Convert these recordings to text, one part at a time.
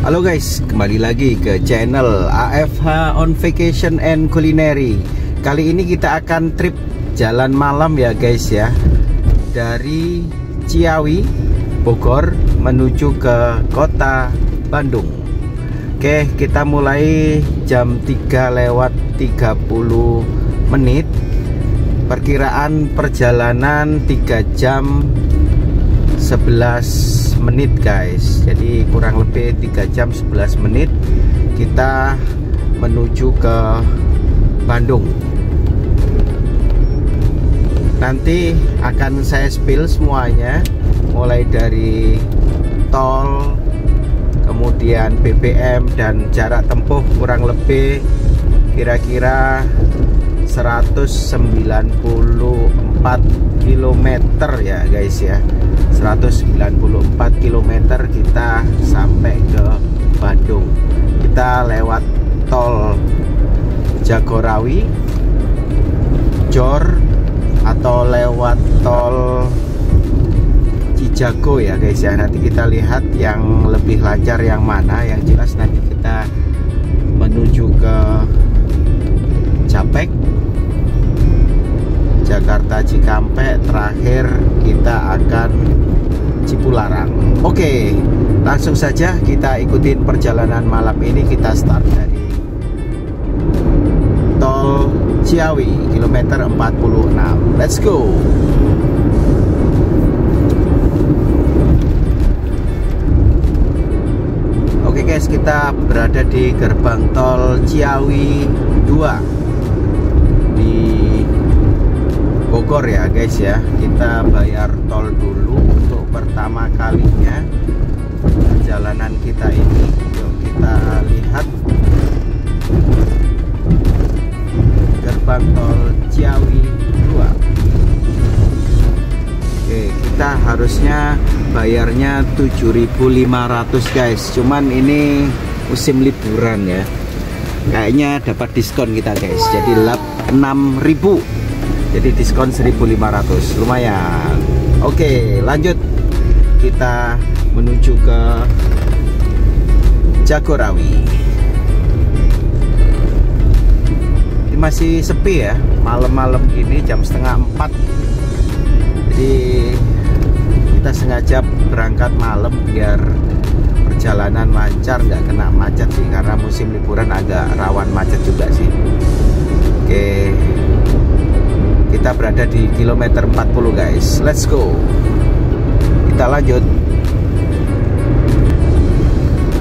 Halo guys, kembali lagi ke channel AFH on Vacation and Culinary. Kali ini kita akan trip jalan malam ya guys ya, dari Ciawi, Bogor menuju ke kota Bandung. Oke, kita mulai jam 3:30. Perkiraan perjalanan 3 jam 11 menit guys. Jadi kurang lebih 3 jam 11 menit kita menuju ke Bandung. Nanti akan saya spill semuanya, mulai dari tol, kemudian BBM, dan jarak tempuh kurang lebih kira-kira 194 km ya guys ya. 194 km kita sampai ke Bandung. Kita lewat tol Jagorawi, Jor, atau lewat tol Cijago ya guys ya. Nanti kita lihat yang lebih lancar yang mana. Yang jelas nanti kita menuju ke Japek, Jakarta Cikampek, terakhir kita akan Cipularang. Oke, langsung saja kita ikutin perjalanan malam ini. Kita start dari tol Ciawi, kilometer 46. Let's go. Oke guys, kita berada di gerbang tol Ciawi 2 di Bogor ya guys ya. Kita bayar tol dulu untuk pertama kalinya perjalanan kita ini. Yuk kita lihat gerbang tol Ciawi 2. Oke, kita harusnya bayarnya 7.500 guys. Cuman ini musim liburan ya, kayaknya dapat diskon kita guys. Jadi 6.000, jadi diskon 1.500, lumayan. Oke, lanjut. Kita menuju ke Jagorawi. Ini masih sepi ya, malam-malam gini jam 3:30. Jadi kita sengaja berangkat malam biar perjalanan lancar, nggak kena macet sih, karena musim liburan agak rawan macet juga sih. Oke, kita berada di kilometer 40 guys. Let's go. Kita lanjut.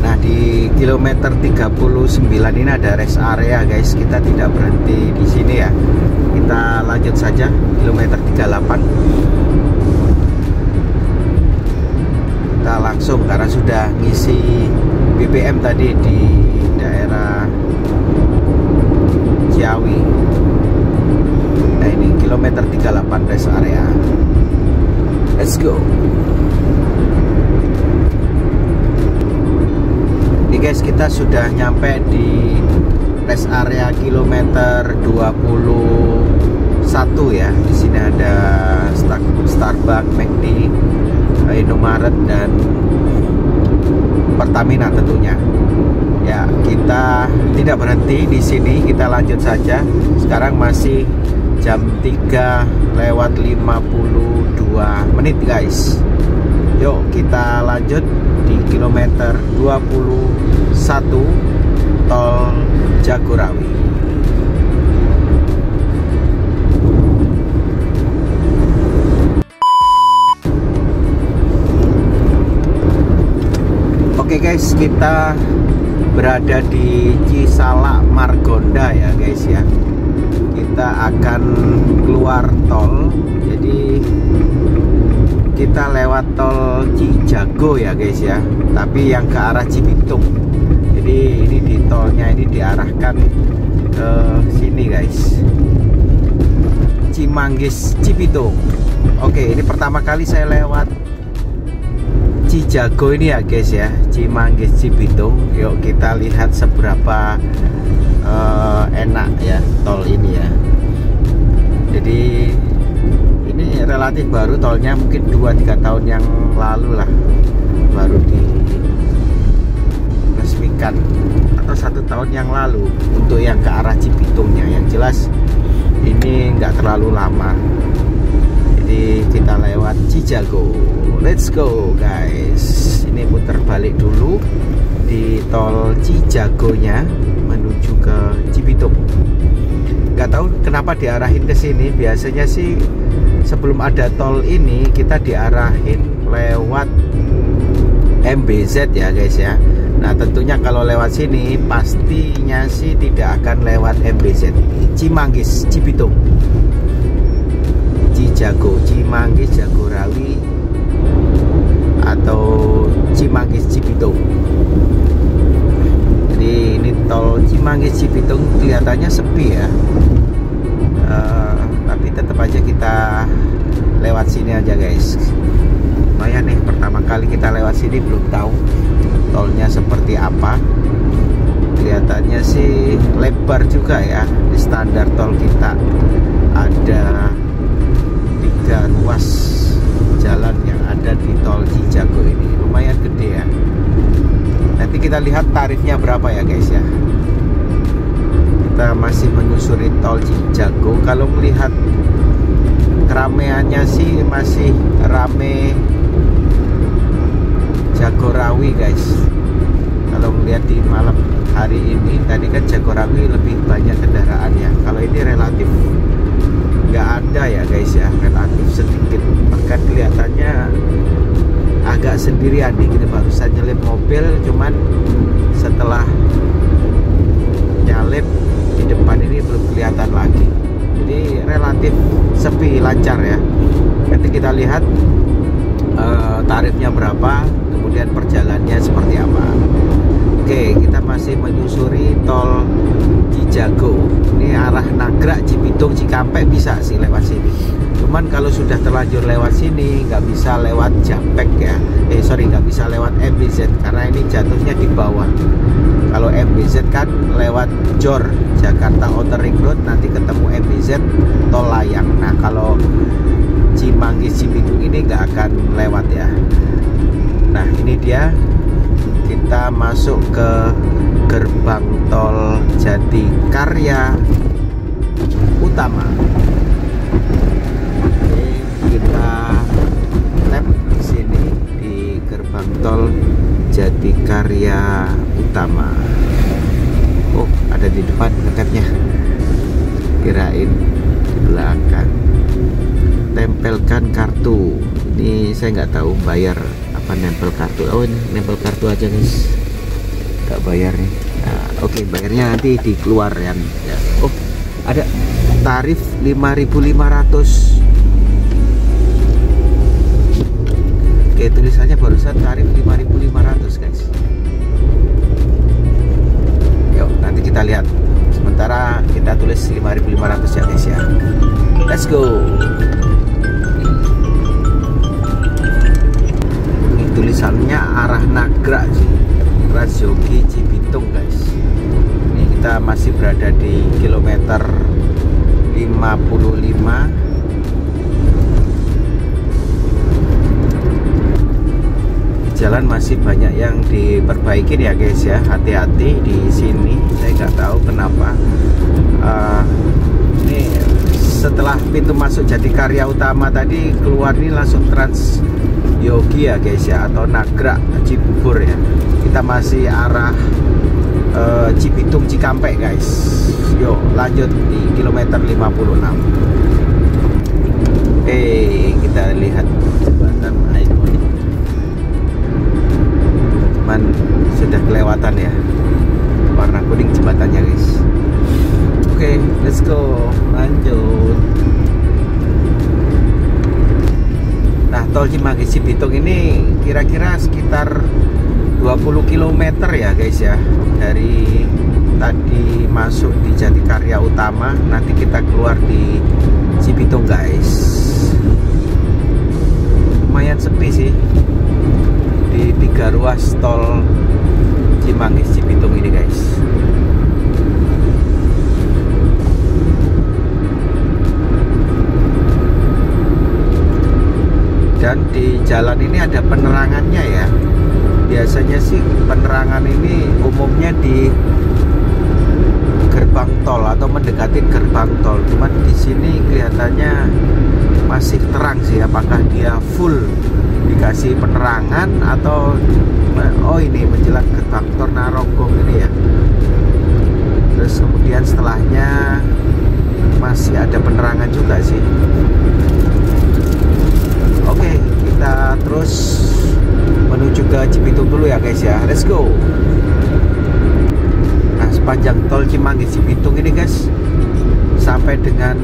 Nah, di kilometer 39 ini ada rest area guys. Kita tidak berhenti di sini ya. Kita lanjut saja kilometer 38. Kita langsung, karena sudah ngisi BBM tadi di daerah Ciawi. Nah, ini kilometer 38 rest area. Let's go. Ini guys, kita sudah nyampe di rest area kilometer 21 ya. Di sini ada Starbucks, McD, Indomaret, dan Pertamina tentunya. Ya, kita tidak berhenti di sini, kita lanjut saja. Sekarang masih jam 3:52 guys. Yuk kita lanjut di kilometer 21 tol Jagorawi. Oke guys, kita berada di Cisalak Margonda ya guys ya. Kita akan keluar tol, jadi kita lewat tol Cijago ya guys ya, tapi yang ke arah Cibitung. Jadi ini di tolnya ini diarahkan ke sini guys, Cimanggis Cibitung. Oke, ini pertama kali saya lewat Cijago ini ya guys ya, Cimanggis Cibitung. Yuk kita lihat seberapa enak ya tol ini ya. Jadi ini relatif baru tolnya, mungkin 2-3 tahun yang lalu lah baru pekan atau 1 tahun yang lalu untuk yang ke arah Cibitungnya. Yang jelas ini nggak terlalu lama, jadi kita lewat Cijago. Let's go guys. Ini putar balik dulu di tol Cijagonya menuju ke Cibitung. Nggak tahu kenapa diarahin ke sini. Biasanya sih sebelum ada tol ini kita diarahin lewat MBZ ya guys ya. Nah tentunya kalau lewat sini pastinya sih tidak akan lewat MBZ. Cimanggis, Cibitung, Cijago, Cimanggis, Jagorawi, atau Cimanggis, Cibitung. Jadi ini tol Cimanggis Cibitung kelihatannya sepi ya. Tapi tetap aja kita lewat sini aja guys. Lumayan nih, pertama kali kita lewat sini, belum tahu tolnya seperti apa. Kelihatannya sih lebar juga ya. Di standar tol kita ada 3 ruas jalan yang ada di tol Cijago ini. Lumayan gede ya. Nanti kita lihat tarifnya berapa ya guys ya. Kita masih menyusuri tol Cijago. Kalau melihat keramaiannya sih masih rame Jagorawi guys. Kalau melihat di malam hari ini, tadi kan Jagorawi lebih banyak kendaraannya. Kalau ini relatif nggak ada ya guys ya, relatif sedikit. Bahkan kelihatannya agak sendirian nih. Kita barusan nyelip mobil, cuman setelah nyalip di depan ini belum kelihatan lagi. Jadi relatif sepi, lancar ya. Nanti kita lihat tarifnya berapa, kemudian perjalanannya seperti apa. Oke, kita masih menyusuri tol Cijago. Ini arah Nagrek, Cibitung, Cikampek bisa sih lewat sini. Cuman kalau sudah terlanjur lewat sini nggak bisa lewat Japek ya. Nggak bisa lewat MBZ karena ini jatuhnya di bawah. Kalau MBZ kan lewat JOR, Jakarta Outer Ring Road, nanti ketemu MBZ tol layang. Nah kalau Cimanggis Cibitung ini nggak akan lewat ya. Nah ini dia, kita masuk ke gerbang tol Jatikarya Utama. Oke, kita tap di sini di gerbang tol Jatikarya Utama. Oh, ada di depan ngetapnya. Kirain di belakang. Tempelkan kartu. Ini saya nggak tahu bayar apa nempel kartu. Oh ini nempel kartu aja guys, nggak bayar nih. Nah, oke, bayarnya nanti di keluaran ya. Oh ada tarif 5.500. Oke, tulisannya barusan tarif 5.500 guys. Yuk nanti kita lihat. Sementara kita tulis 5.500 ya guys ya. Let's go. Tulisannya arah Nagrek sih, Rajogi Cibitung guys. Ini kita masih berada di kilometer 55. Jalan masih banyak yang diperbaikin ya guys ya. Hati-hati di sini. Saya nggak tahu kenapa. Ini setelah pintu masuk Jatikarya Utama tadi keluar ini langsung Trans Yogi ya guys ya, atau Nagrek Cibubur ya. Kita masih arah Cibitung Cikampek guys. Yuk lanjut di kilometer 56. Oke, kita lihat jembatan Ainoy. Cuman sudah kelewatan ya, warna kuning jembatannya guys. Oke, let's go, lanjut. Nah, tol Cimanggis Cibitung ini kira-kira sekitar 20 km ya guys ya. Dari tadi masuk di Jatikarya Utama, nanti kita keluar di Cibitung guys. Lumayan sepi sih di 3 ruas tol Cimanggis Cibitung ini guys. Dan di jalan ini ada penerangannya ya. biasanya sih penerangan ini umumnya di gerbang tol atau mendekati gerbang tol. Cuman di sini kelihatannya masih terang sih. Apakah dia full dikasih penerangan atau ini menjelang gerbang tol Narogong ini ya. Terus kemudian setelahnya masih ada penerangan juga sih. Oke, kita terus menuju ke Cibitung dulu ya guys ya. Let's go. Nah, sepanjang tol Cimanggis Cibitung ini guys, sampai dengan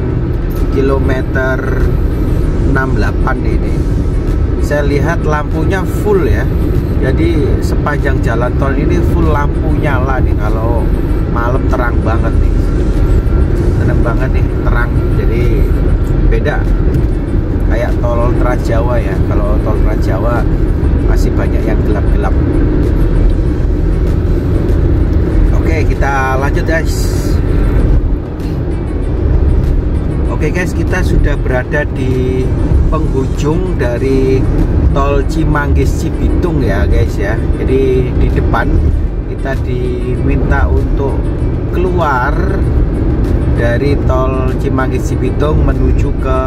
kilometer 68 ini, saya lihat lampunya full ya. Jadi sepanjang jalan tol ini full lampu nyala nih. Kalau malam terang banget nih, tenang banget nih, terang. Jadi beda kayak tol Trans Jawa ya. Kalau tol Trans Jawa masih banyak yang gelap-gelap. Oke, kita lanjut guys. Oke guys, kita sudah berada di penghujung dari tol Cimanggis Cibitung ya guys ya. Jadi di depan kita diminta untuk keluar dari tol Cimanggis Cibitung menuju ke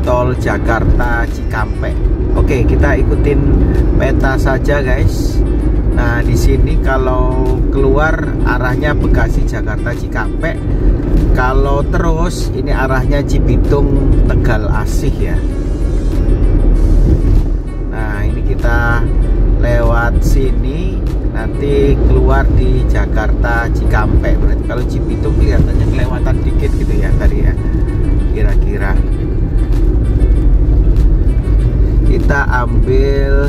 tol Jakarta Cikampek. Oke, kita ikutin peta saja guys. Nah, di sini kalau keluar arahnya Bekasi Jakarta Cikampek. Kalau terus ini arahnya Cibitung Tegal Asih ya. Nah, ini kita lewat sini nanti keluar di Jakarta Cikampek. Berarti kalau Cibitung kelihatannya kelewatan dikit gitu ya tadi ya. Kira-kira kita ambil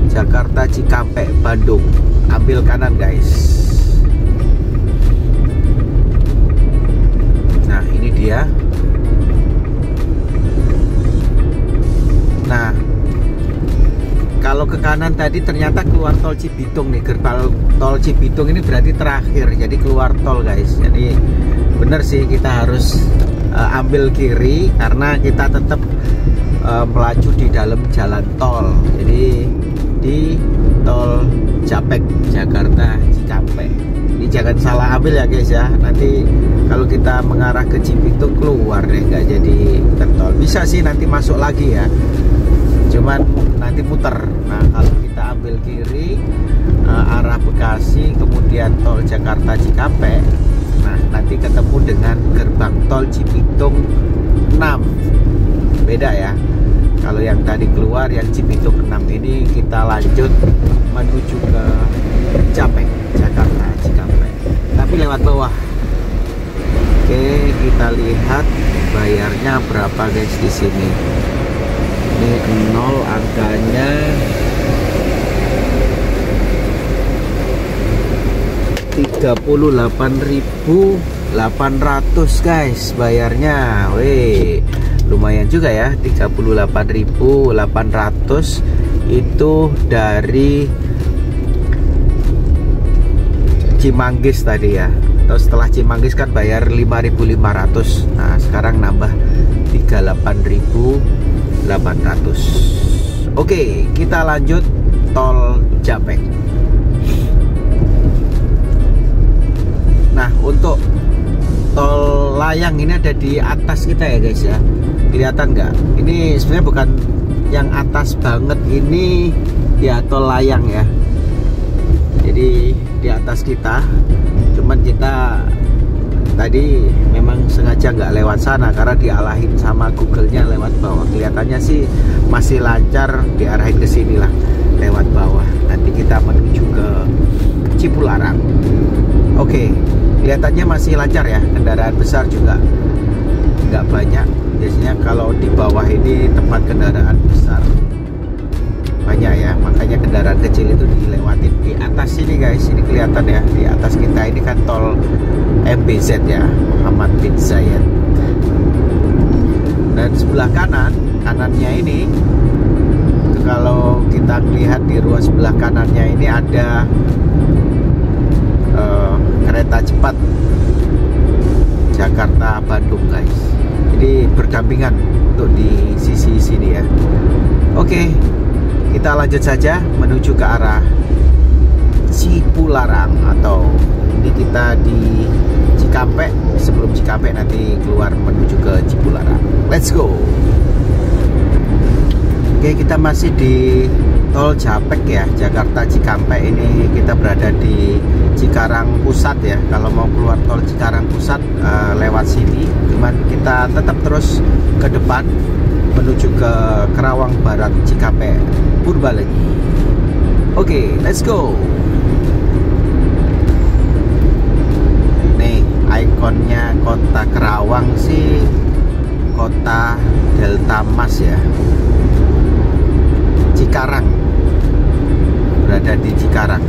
Jakarta Cikampek Bandung, ambil kanan guys. Nah, ini dia. Nah, kalau ke kanan tadi ternyata keluar tol Cibitung nih. Gerbang tol Cibitung ini berarti terakhir, jadi keluar tol guys. Jadi bener sih kita harus ambil kiri karena kita tetap melaju di dalam jalan tol. Jadi di tol Japek Jakarta Cikampek. Ini jangan salah ambil ya guys ya. Nanti kalau kita mengarah ke Cibitung keluar deh, nggak jadi ke tol. Bisa sih nanti masuk lagi ya, cuman nanti muter. Nah, kalau kita ambil kiri arah Bekasi kemudian tol Jakarta Cikampek, nah nanti ketemu dengan gerbang tol Cibitung 6. Beda ya. Kalau yang tadi keluar yang Cibitung 6 ini kita lanjut menuju ke Japek Jakarta Cikampek, tapi lewat bawah. Oke, kita lihat bayarnya berapa guys di sini. Ini 0 angkanya 38.800 guys bayarnya. Weh, lumayan juga ya, 38.800 itu dari Cimanggis tadi ya. Terus setelah Cimanggis kan bayar 5.500. Nah, sekarang nambah 38.800. Oke, kita lanjut tol Japek. Nah, untuk tol layang ini ada di atas kita ya guys ya. Kelihatan nggak? Ini sebenarnya bukan yang atas banget, ini ya tol layang ya. Jadi di atas kita, cuman kita tadi memang sengaja nggak lewat sana karena dialahin sama Google-nya lewat bawah. Kelihatannya sih masih lancar, diarahin ke sini lah lewat bawah. Nanti kita menuju ke Cipularang. Oke, kelihatannya masih lancar ya, kendaraan besar juga nggak banyak. Biasanya kalau di bawah ini tempat kendaraan besar banyak ya, makanya kendaraan kecil itu dilewatin. Di atas sini guys, ini kelihatan ya, di atas kita ini kan tol MBZ ya, Muhammad bin Zayed. Dan sebelah kanannya ini, kalau kita lihat di ruas sebelah kanannya ini ada kereta cepat Jakarta Bandung guys. Jadi berdampingan untuk di sisi sini ya. Oke, kita lanjut saja menuju ke arah Cipularang, atau ini kita di Cikampek. Sebelum Cikampek nanti keluar menuju ke Cipularang. Let's go. Oke, kita masih di Tol Japek ya, Jakarta Cikampek. Ini kita berada di Cikarang Pusat ya. Kalau mau keluar Tol Cikarang Pusat lewat sini, cuman kita tetap terus ke depan menuju ke Kerawang Barat, Cikampek, Purbalenyi. Oke, let's go. Nih, ikonnya kota Kerawang sih kota Delta Mas ya. Cikarang, berada di Cikarang.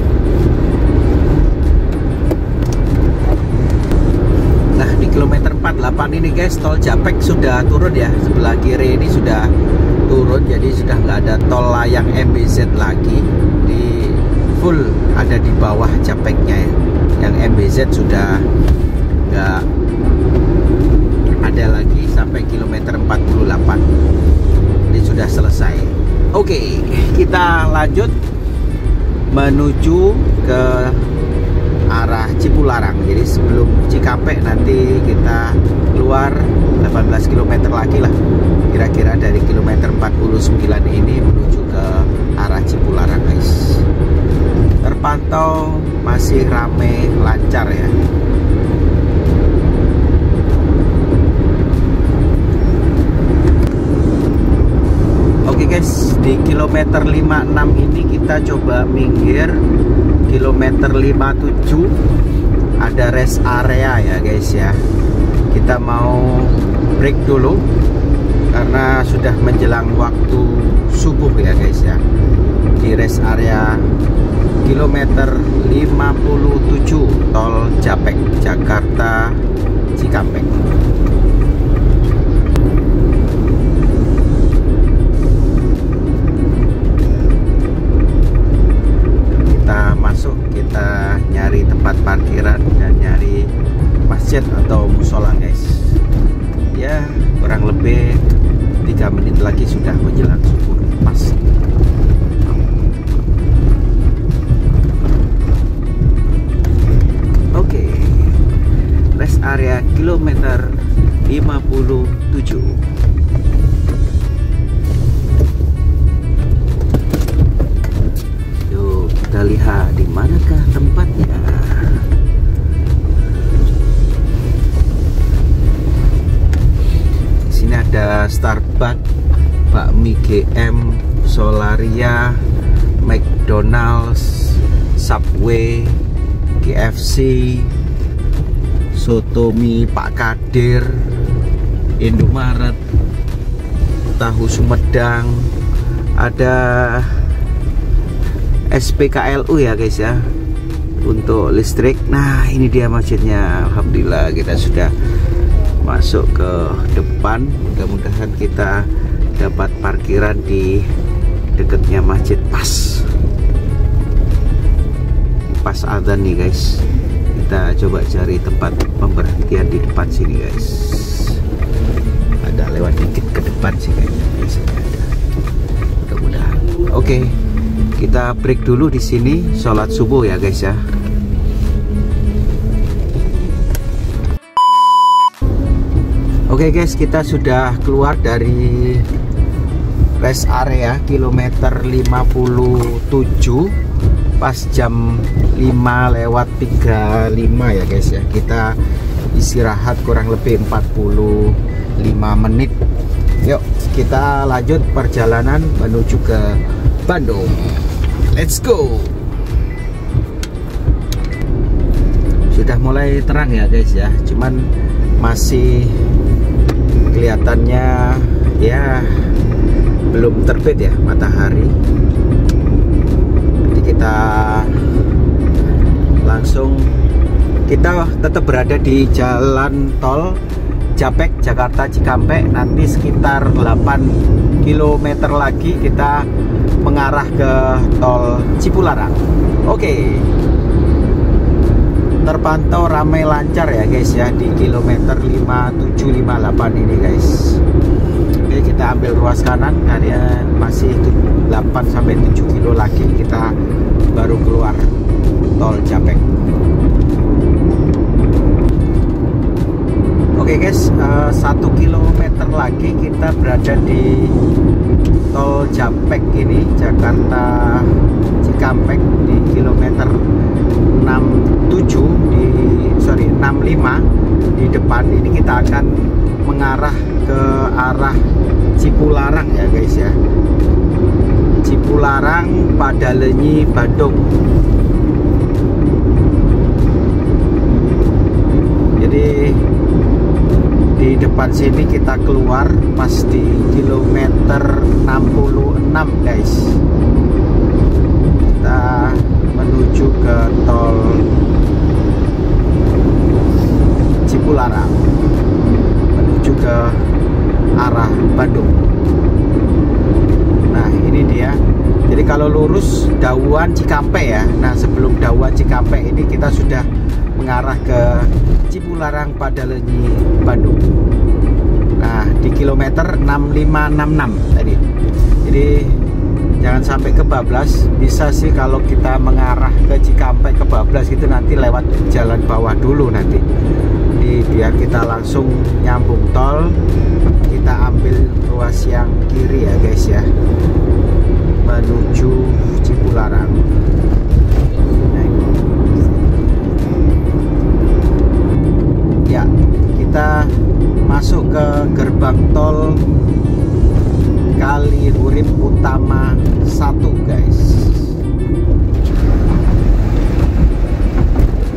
Nah, di kilometer 48 ini guys, tol Japek sudah turun ya. Sebelah kiri ini sudah turun, jadi sudah nggak ada tol layang MBZ lagi. Di full ada di bawah Japeknya ya. Yang MBZ sudah nggak ada lagi sampai kilometer 48. Ini sudah selesai. Oke, kita lanjut menuju ke arah Cipularang. Jadi sebelum Cikampek nanti kita keluar 18 km lagi lah, kira-kira dari kilometer 49 ini menuju ke arah Cipularang guys. Terpantau masih rame, lancar ya. Oke guys, di kilometer 56 ini kita coba minggir. Kilometer 57 ada rest area ya guys ya. Kita mau break dulu karena sudah menjelang waktu subuh ya guys ya. Di rest area kilometer 57 tol Japek, Jakarta Cikampek. Masuk, kita nyari tempat parkiran dan nyari masjid atau musola guys. Ya, kurang lebih 3 menit lagi sudah menjelang subuh. Pas. Oke, rest area kilometer 57. Kita lihat di manakah tempatnya. Di sini ada Starbucks, bakmi GM, Solaria, McDonald's, Subway, KFC, Sotomi Pak Kadir, Indomaret, tahu Sumedang, ada SPKLU ya guys ya, untuk listrik. Nah, ini dia masjidnya. Alhamdulillah kita sudah masuk ke depan. Mudah-mudahan kita dapat parkiran di dekatnya masjid. Pas adzan nih guys. Kita coba cari tempat pemberhentian di depan sini guys. Agak lewat dikit ke depan sih kayaknya. Biasanya ada. Mudah-mudahan. Oke. Kita break dulu di sini, sholat subuh ya guys ya. Oke guys, kita sudah keluar dari rest area kilometer 57 pas jam 5:35 ya guys ya. Kita istirahat kurang lebih 45 menit. Yuk, kita lanjut perjalanan menuju ke Bandung. Let's go. Sudah mulai terang ya guys ya, cuman masih kelihatannya ya belum terbit ya matahari. Jadi kita langsung, kita tetap berada di jalan tol Japek, Jakarta Cikampek. Nanti sekitar 8 km lagi kita mengarah ke tol Cipularang. Oke. Terpantau ramai lancar ya guys ya di kilometer 57-58 ini guys. Oke, kita ambil ruas kanan, hanya masih 8-7 kilo lagi kita baru keluar tol Japek. Oke guys, 1 kilometer lagi kita berada di tol Japek ini, Jakarta Cikampek, di kilometer 65 di depan ini. Kita akan mengarah ke arah Cipularang ya guys ya. Cipularang, Padalenyi, Bandung. Jadi di depan sini kita keluar pas di kilometer 66 guys. Kita menuju ke tol Cipularang, menuju ke arah Bandung. Nah ini dia. Jadi kalau lurus Dauan Cikampek ya. Nah sebelum Dauan Cikampek ini kita sudah mengarah ke Cipularang, Padalenyi, Bandung. Nah di kilometer 6566 tadi. Jadi jangan sampai kebablas. Bisa sih kalau kita mengarah ke Cikampek kebablas gitu, nanti lewat jalan bawah dulu nanti. Jadi biar kita langsung nyambung tol, kita ambil ruas yang kiri ya guys ya, menuju Cipularang. Ya, kita masuk ke gerbang tol Kalihurip Utama 1 guys.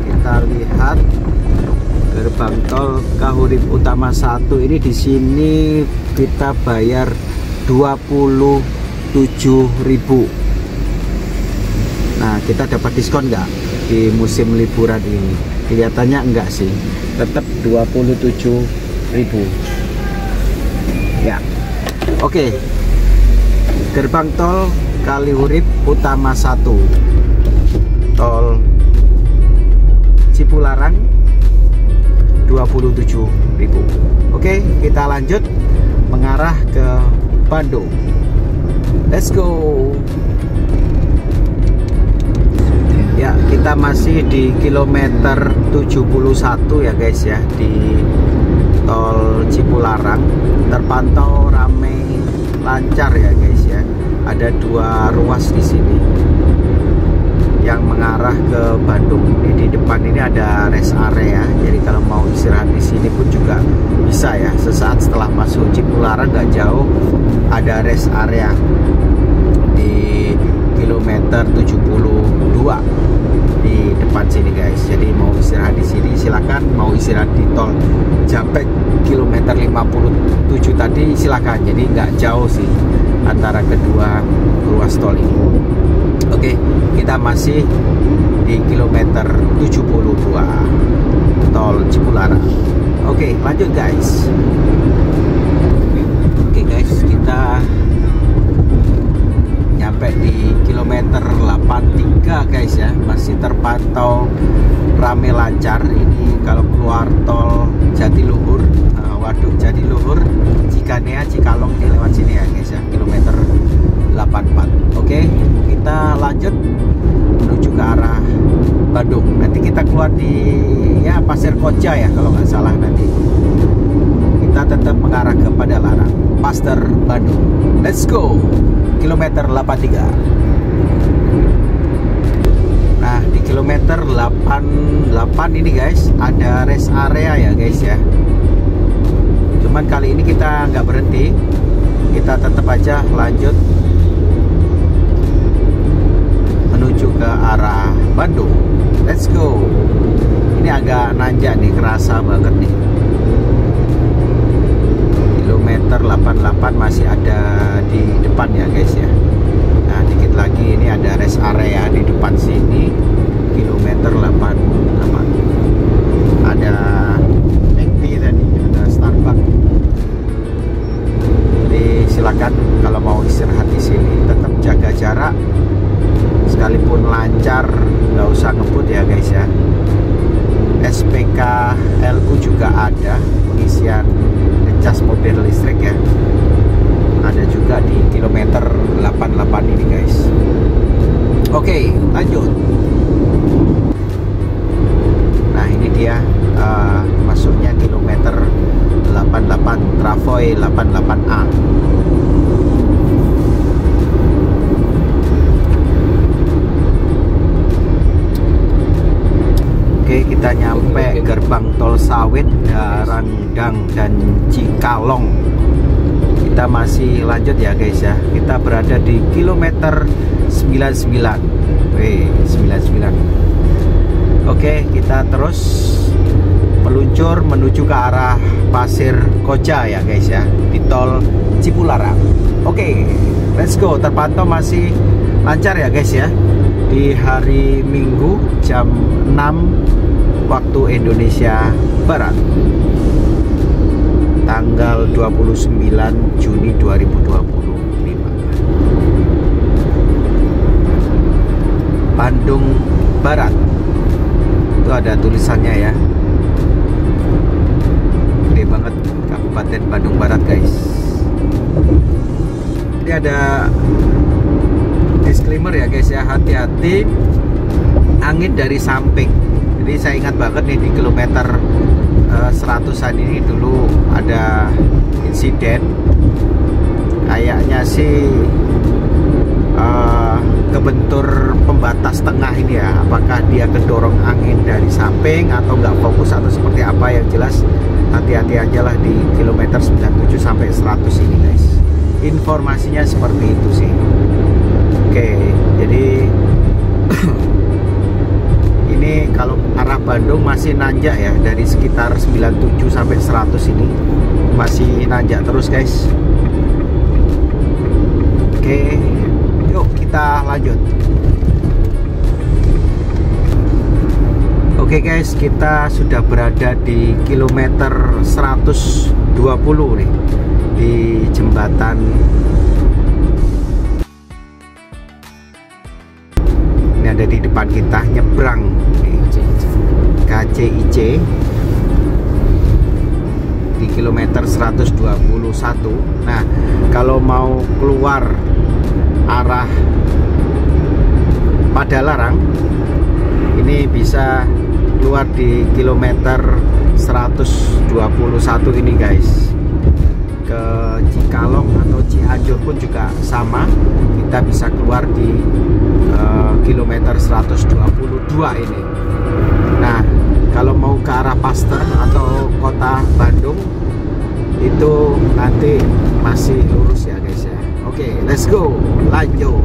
Kita lihat gerbang tol Kalihurip Utama 1 ini. Di sini kita bayar 27.000. Nah, kita dapat diskon nggak di musim liburan ini? Kelihatannya enggak sih, tetap 27.000 ya. Oke, gerbang tol Kalihurip Utama 1, tol Cipularang, 27.000. Oke, kita lanjut mengarah ke Bandung. Let's go. Ya, kita masih di kilometer 71 ya guys ya, di tol Cipularang. Terpantau ramai lancar ya guys ya. Ada 2 ruas di sini yang mengarah ke Bandung. Ini di depan ini ada rest area. Jadi kalau mau istirahat di sini pun juga bisa ya. Sesaat setelah masuk Cipularang nggak jauh ada rest area di kilometer 72 di depan sini guys. Jadi mau istirahat di sini silakan, mau istirahat di tol Japek kilometer 57 tadi silakan. Jadi nggak jauh sih antara kedua ruas tol ini. Oke, kita masih di kilometer 72 tol Cipularang. Oke, lanjut guys. Oke guys, kita nyampe di kilometer 83 guys ya. Masih terpantau rame lancar. Ini kalau keluar tol Jatiluhur, Waduk Jatiluhur, Cikanea, Cikalong ini lewat sini ya guys ya, kilometer 84. Oke, kita lanjut menuju ke arah Bandung. Nanti kita keluar di ya Pasir Koja ya kalau nggak salah nanti. Kita tetap mengarah ke Padalarang, Pasteur Bandung. Let's go. Kilometer 83. Nah di kilometer 88 ini guys ada rest area ya guys ya. Cuman kali ini kita nggak berhenti, kita tetap aja lanjut menuju ke arah Bandung. Let's go. Ini agak nanjak nih, kerasa banget nih. Kilometer 88 masih ada di depan ya guys ya. Nah dikit lagi ini ada rest area di depan sini, kilometer 88. Ada McD tadi, ada Starbucks. Jadi silakan kalau mau istirahat di sini tetap jaga jarak. Sekalipun lancar nggak usah ngebut ya guys ya. SPKLU juga ada, pengisian ngecas mobil listrik ya. ada juga di kilometer 88 ini guys. Oke, lanjut. Nah ini dia masuknya kilometer 88 Travoy 88A. Oke, kita nyampe gerbang tol Sawit, Rangdang dan Cikalong. Kita masih lanjut ya guys ya. Kita berada di kilometer 99. 99. Oke, kita terus meluncur menuju ke arah Pasir Koja ya guys ya, di tol Cipularang. Oke, let's go. Terpantau masih lancar ya guys ya. Di hari Minggu jam 6 waktu Indonesia Barat, tanggal 29 Juni 2025. Bandung Barat. Itu ada tulisannya ya. Gede banget, Kabupaten Bandung Barat guys. Ini ada disclaimer ya guys ya, hati-hati angin dari samping. Jadi saya ingat banget nih di kilometer 100-an ini dulu ada insiden. Kayaknya sih kebentur pembatas tengah ini ya. Apakah dia kedorong angin dari samping atau nggak fokus atau seperti apa, yang jelas hati-hati aja lah di kilometer 97 sampai 100 ini guys. Informasinya seperti itu sih. Oke, jadi ini kalau arah Bandung masih nanjak ya, dari sekitar 97 sampai 100 ini masih nanjak terus guys. Oke, yuk kita lanjut. Oke guys, kita sudah berada di kilometer 120 nih, di jembatan ini ada di depan kita, nyebrang KCIC di kilometer 121. Nah, kalau mau keluar arah Padalarang ini bisa keluar di kilometer 121 ini guys. Ke Cikalong atau Cianjur pun juga sama, kita bisa keluar di kilometer 122 ini. Nah, kalau mau ke arah Paster atau kota Bandung itu nanti masih lurus ya guys ya. Oke, let's go, lanjut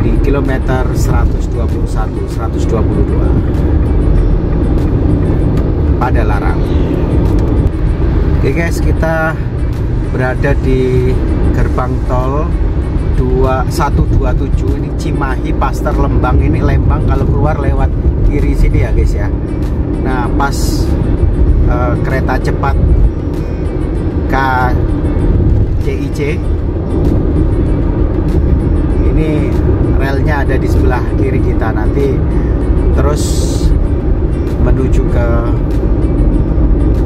di kilometer 121, 122 Padalarang. Oke guys, kita berada di gerbang tol 127 ini Cimahi, Paster, Lembang. Ini Lembang kalau keluar lewat kiri sini ya guys ya. Nah, pas kereta cepat KCIC ini relnya ada di sebelah kiri kita, nanti terus menuju ke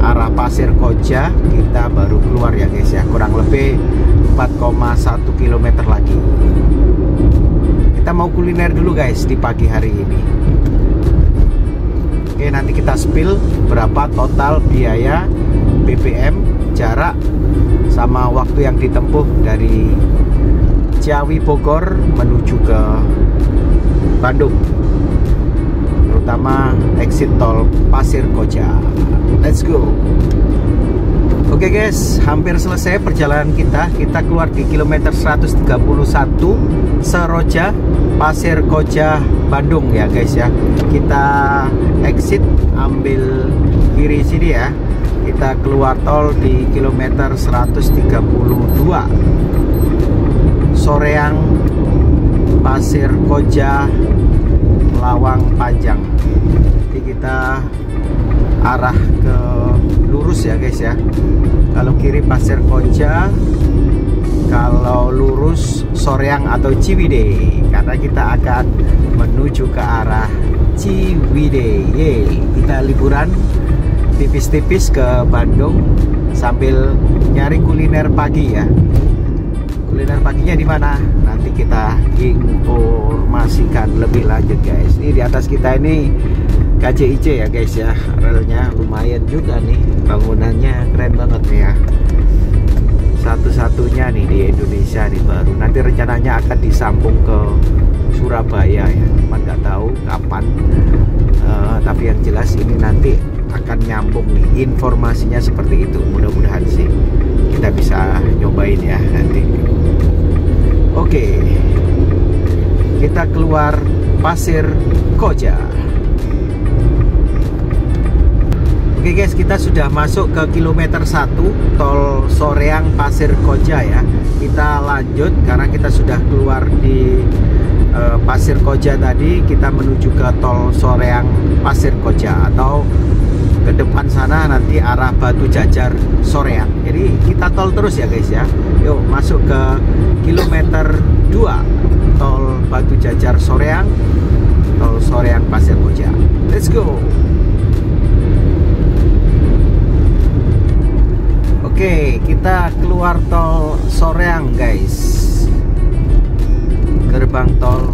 arah Pasir Koja kita baru keluar ya guys ya, kurang lebih 4,1 km lagi. Kita mau kuliner dulu guys di pagi hari ini. Oke, nanti kita spill berapa total biaya, BBM, jarak, sama waktu yang ditempuh dari Ciawi Bogor menuju ke Bandung, terutama exit tol Pasir Koja. Let's go. Oke guys, hampir selesai perjalanan kita. Kita keluar di kilometer 131 Seroja, Pasir Koja, Bandung ya guys ya. Kita exit, ambil kiri sini ya. Kita keluar tol di kilometer 132 Soreang, Pasir Koja, Lawang Panjang. Jadi kita arah ke lurus ya guys ya. Kalau kiri Pasir Koja, kalau lurus Soreang atau Ciwidey, karena kita akan menuju ke arah Ciwidey. Yeay, kita liburan tipis-tipis ke Bandung sambil nyari kuliner pagi ya. Kuliner paginya di mana? Nanti kita informasikan lebih lanjut guys. Ini di atas kita ini KCIC ya guys ya. Relnya lumayan juga nih, bangunannya keren banget nih ya. Satu-satunya nih di Indonesia nih baru. Nanti rencananya akan disambung ke Surabaya ya. Cuman nggak tahu kapan. Tapi yang jelas ini nanti akan nyambung nih. Informasinya seperti itu. Mudah-mudahan sih kita bisa nyobain ya nanti. Oke, kita keluar Pasir Koja. Oke guys, kita sudah masuk ke kilometer 1 tol Soreang Pasir Koja ya. Kita lanjut karena kita sudah keluar di Pasir Koja tadi. Kita menuju ke tol Soreang Pasir Koja, atau ke depan sana nanti arah Batu Jajar Soreang. Jadi kita tol terus ya guys ya. Yuk masuk ke kilometer 2 tol Batu Jajar Soreang, tol Soreang Pasir Koja. Let's go. Oke, kita keluar tol Soreang guys. Gerbang tol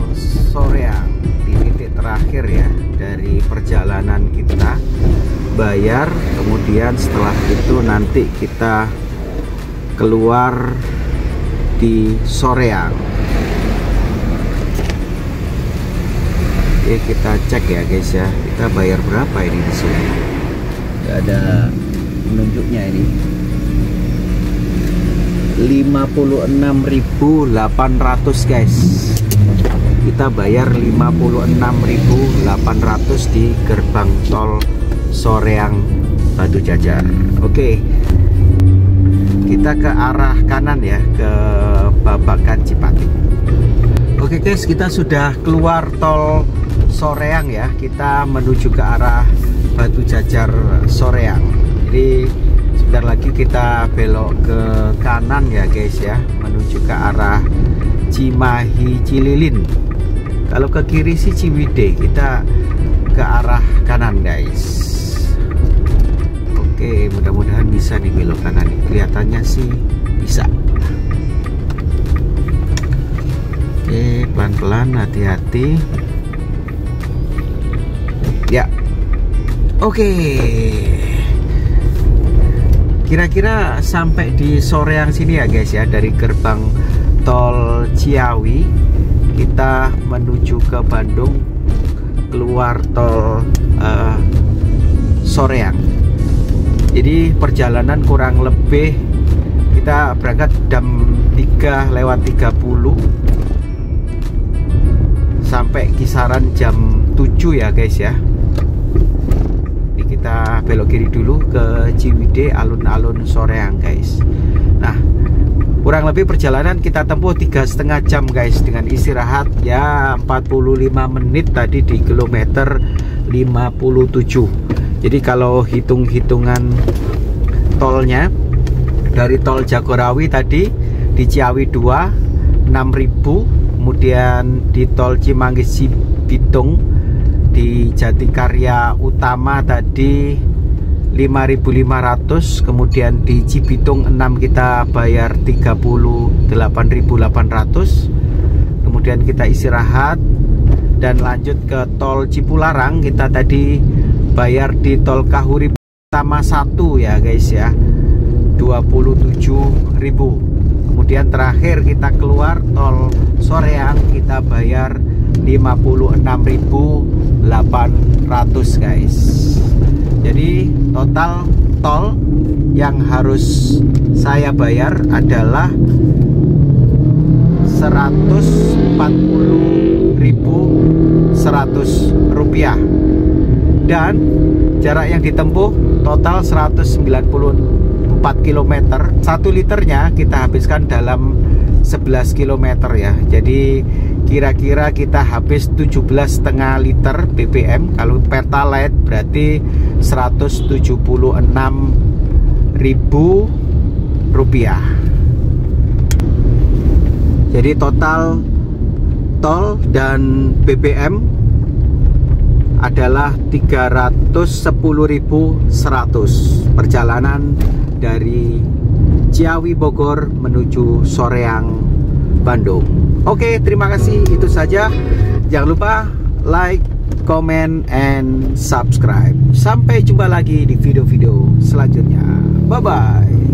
Soreang di titik terakhir ya dari perjalanan kita. Bayar, kemudian setelah itu nanti kita keluar di Soreang. Oke, kita cek ya guys ya. Kita bayar berapa ini di sini? Gak ada penunjuknya ini. 56.800 guys. Kita bayar 56.800 di gerbang tol Soreang Batu Jajar. Oke, kita ke arah kanan ya, ke Babakan Cipati. Oke guys, kita sudah keluar tol Soreang ya. Kita menuju ke arah Batu Jajar Soreang. Jadi sebentar lagi kita belok ke kanan ya guys ya, menuju ke arah Cimahi Cililin. Kalau ke kiri sih Ciwidey, kita ke arah kanan guys. Oke, mudah-mudahan bisa nih belok kanan nih. Kelihatannya sih bisa. Oke, pelan-pelan, hati-hati. Ya. Oke. Kira-kira sampai di Soreang sini ya guys ya, dari gerbang tol Ciawi kita menuju ke Bandung, keluar tol Soreang. Jadi perjalanan kurang lebih kita berangkat jam 3:30 sampai kisaran jam 7 ya guys ya. Jadi kita belok kiri dulu ke Ciwidey, alun-alun Soreang guys. Nah, kurang lebih perjalanan kita tempuh 3,5 jam guys, dengan istirahat ya 45 menit tadi di kilometer 57. Jadi kalau hitung-hitungan tolnya dari tol Jagorawi tadi di Ciawi 2 6.000, kemudian di tol Cimanggis Cibitung di Jatikarya Utama tadi 5.500, kemudian di Cibitung 6 kita bayar 38.800. Kemudian kita istirahat dan lanjut ke tol Cipularang. Kita tadi bayar di tol Kahuri Utama 1 ya guys ya, 27.000. Kemudian terakhir kita keluar tol Soreang, kita bayar 56.800 guys. Jadi total tol yang harus saya bayar adalah 140.100 rupiah. Dan jarak yang ditempuh total 194 km. 1 liternya kita habiskan dalam 11 km ya. Jadi kira-kira kita habis 17,5 liter BBM. Kalau Pertalite berarti 176.000 rupiah. Jadi total tol dan BBM adalah 310.100 perjalanan dari Ciawi Bogor menuju Soreang Bandung. Oke, terima kasih, itu saja. Jangan lupa like, comment, and subscribe. Sampai jumpa lagi di video-video selanjutnya. Bye-bye.